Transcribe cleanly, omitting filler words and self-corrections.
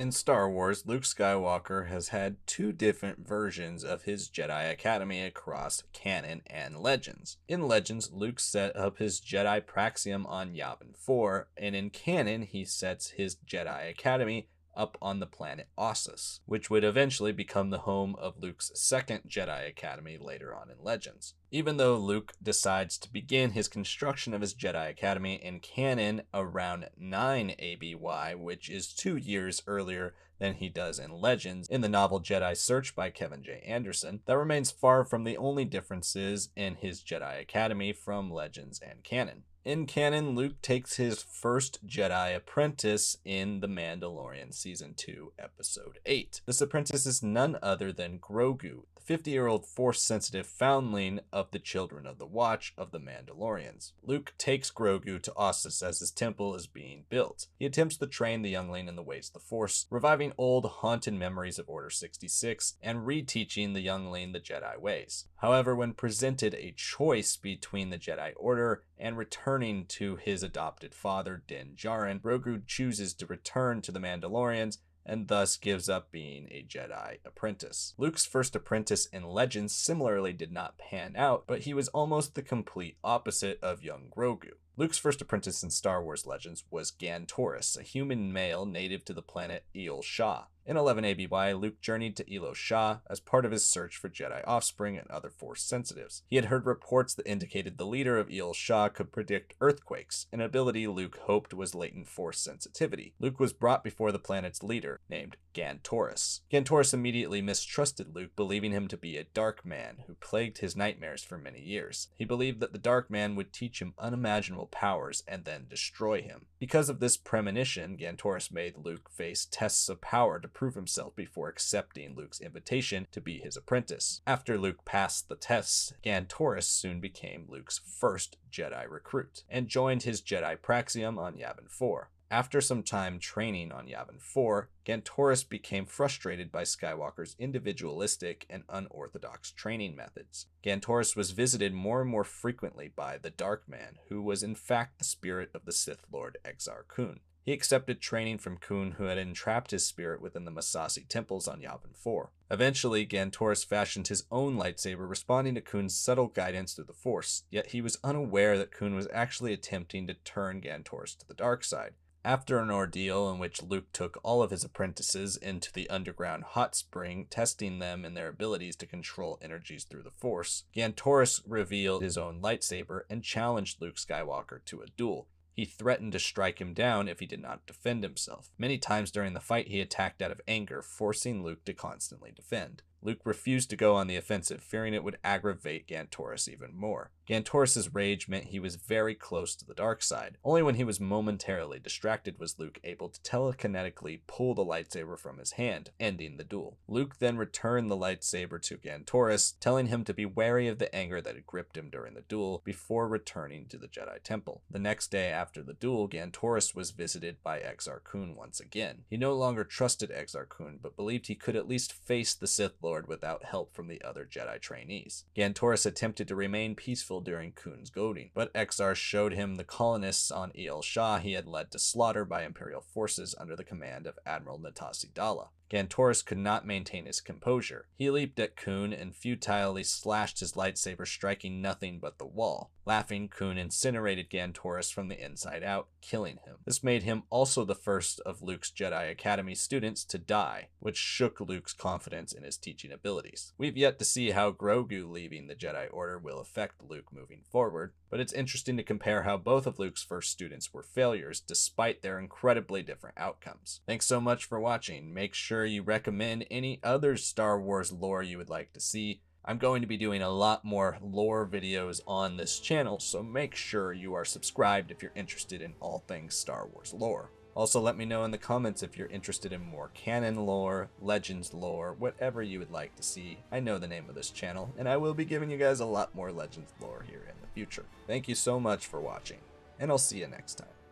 In Star Wars, Luke Skywalker has had two different versions of his Jedi Academy across canon and Legends. In Legends, Luke set up his Jedi Praxium on Yavin 4, and in canon, he sets his Jedi Academy up on the planet Ossus, which would eventually become the home of Luke's second Jedi Academy later on in Legends. Even though Luke decides to begin his construction of his Jedi Academy in canon around 9 ABY, which is 2 years earlier than he does in Legends in the novel Jedi Search by Kevin J. Anderson, that remains far from the only differences in his Jedi Academy from Legends and canon. In canon, Luke takes his first Jedi apprentice in The Mandalorian Season 2, Episode 8. This apprentice is none other than Grogu, the 50-year-old Force-sensitive foundling of the Children of the Watch of the Mandalorians. Luke takes Grogu to Ossus as his temple is being built. He attempts to train the youngling in the ways of the Force, reviving old, haunted memories of Order 66 and reteaching the youngling the Jedi ways. However, when presented a choice between the Jedi Order and returning to his adopted father, Din Djarin, Grogu chooses to return to the Mandalorians and thus gives up being a Jedi apprentice. Luke's first apprentice in Legends similarly did not pan out, but he was almost the complete opposite of young Grogu. Luke's first apprentice in Star Wars Legends was Gantoris, a human male native to the planet Eel Shah. In 11 ABY, Luke journeyed to Elo Shah as part of his search for Jedi offspring and other Force sensitives. He had heard reports that indicated the leader of Eel Shah could predict earthquakes, an ability Luke hoped was latent Force sensitivity. Luke was brought before the planet's leader, named Gantoris. Gantoris immediately mistrusted Luke, believing him to be a dark man who plagued his nightmares for many years. He believed that the dark man would teach him unimaginable powers and then destroy him. Because of this premonition, Gantoris made Luke face tests of power to prove himself before accepting Luke's invitation to be his apprentice. After Luke passed the tests, Gantoris soon became Luke's first Jedi recruit and joined his Jedi Praxium on Yavin 4. After some time training on Yavin 4, Gantoris became frustrated by Skywalker's individualistic and unorthodox training methods. Gantoris was visited more and more frequently by the Dark Man, who was in fact the spirit of the Sith Lord Exar Kun. He accepted training from Kun, who had entrapped his spirit within the Masasi temples on Yavin 4. Eventually, Gantoris fashioned his own lightsaber, responding to Kun's subtle guidance through the Force, yet he was unaware that Kun was actually attempting to turn Gantoris to the dark side. After an ordeal in which Luke took all of his apprentices into the underground hot spring, testing them in their abilities to control energies through the Force, Gantoris revealed his own lightsaber and challenged Luke Skywalker to a duel. He threatened to strike him down if he did not defend himself. Many times during the fight, he attacked out of anger, forcing Luke to constantly defend. Luke refused to go on the offensive, fearing it would aggravate Gantoris even more. Gantoris' rage meant he was very close to the dark side. Only when he was momentarily distracted was Luke able to telekinetically pull the lightsaber from his hand, ending the duel. Luke then returned the lightsaber to Gantoris, telling him to be wary of the anger that had gripped him during the duel before returning to the Jedi Temple. The next day after the duel, Gantoris was visited by Exar Kun once again. He no longer trusted Exar Kun, but believed he could at least face the Sith Lord without help from the other Jedi trainees. Gantoris attempted to remain peaceful during Kun's goading, but Exar showed him the colonists on Eel Shah he had led to slaughter by Imperial forces under the command of Admiral Natasi Dalla. Gantoris could not maintain his composure. He leaped at Kun and futilely slashed his lightsaber, striking nothing but the wall. Laughing, Kun incinerated Gantoris from the inside out, killing him. This made him also the first of Luke's Jedi Academy students to die, which shook Luke's confidence in his teaching abilities. We've yet to see how Grogu leaving the Jedi Order will affect Luke moving forward, but it's interesting to compare how both of Luke's first students were failures despite their incredibly different outcomes. Thanks so much for watching. Make sure you recommend any other Star Wars lore you would like to see. I'm going to be doing a lot more lore videos on this channel, so make sure you are subscribed if you're interested in all things Star Wars lore. Also, let me know in the comments if you're interested in more canon lore, legends lore, whatever you would like to see. I know the name of this channel, and I will be giving you guys a lot more legends lore here in the future. Thank you so much for watching, and I'll see you next time.